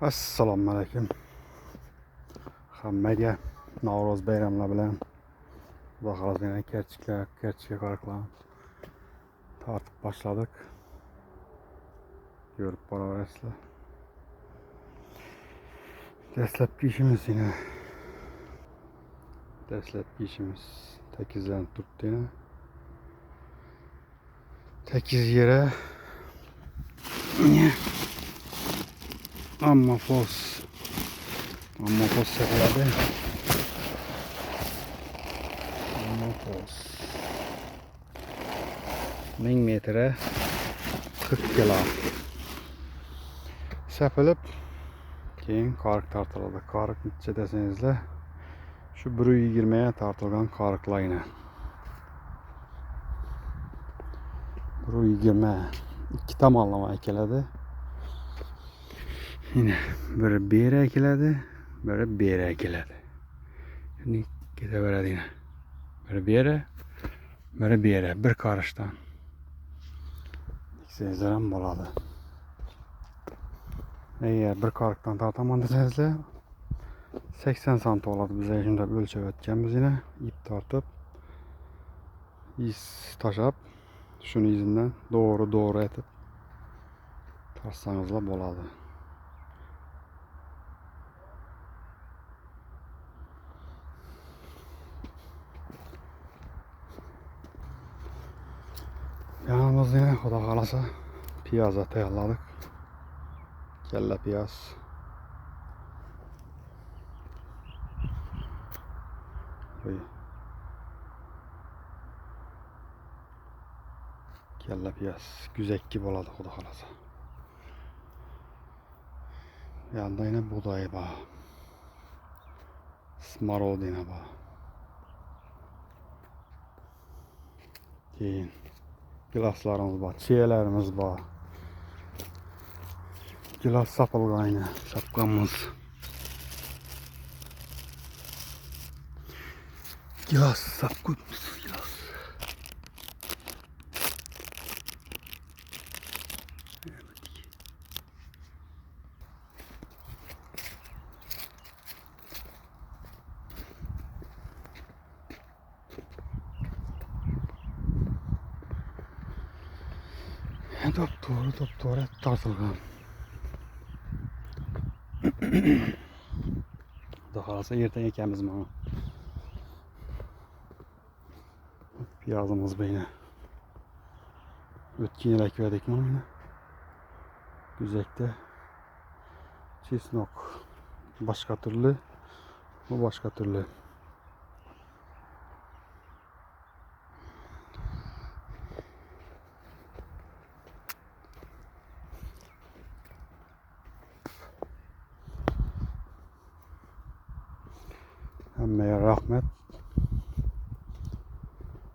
Assalomu alaykum. Hammaga Navro'z bayramlari bilan Xudo xolasa yana kerchikka qariqlarni tartib boshladik. Ko'rib boraverasizlar. Dastlabki ishimiz yine tekizdan turibdi yana. Tekiz yere Ammofos sepiladi. Ammofos 1000 metre 40 kilo sepilib keyin qariq tartiladi. Qariq necha desangizlar shu 120 ga tartilgan qariqlar yine 120 ikki tomonlama ekiladi. Yine biri beri ekiladi, biri beri ekiladi. Şimdi ketaveradi yine. Biri beri, bir qarishdan. Sizlar ham bo'ladi. Eğer bir qariqdan tartaman desangizlar 80 sant oladi. Biz shunda o'lchab o'tganmiz yine. İp tortib, iz tashlab, shuni izinden doğru etib tartsangizlar bo'ladi. Yanımızda yine Xudo xolasa piyoz tayyorladik. Kella piyoz. Kella piyoz güzekki bo'ladi Xudo xolasa. Yanında yine buğday var. Smarodina var. Keyin gilaslarımız var, çiğelerimiz var. Gilas sapılgan yine şapkamız. Gilas sapkutmuz gilas. Doğru tartılgan. Xudo xolasa ertaga ekamiz mana. Piyozimiz yine. O'tgan yil ekverdik mana yine. Güzekte chesnok başka türlü, bu başka türlü. Hammaya rahmet.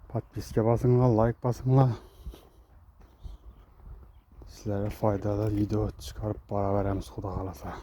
Podpiska basınlar, like basınlar. Sizlere faydalı video çıkarıp beraberimiz Xudo xolasa.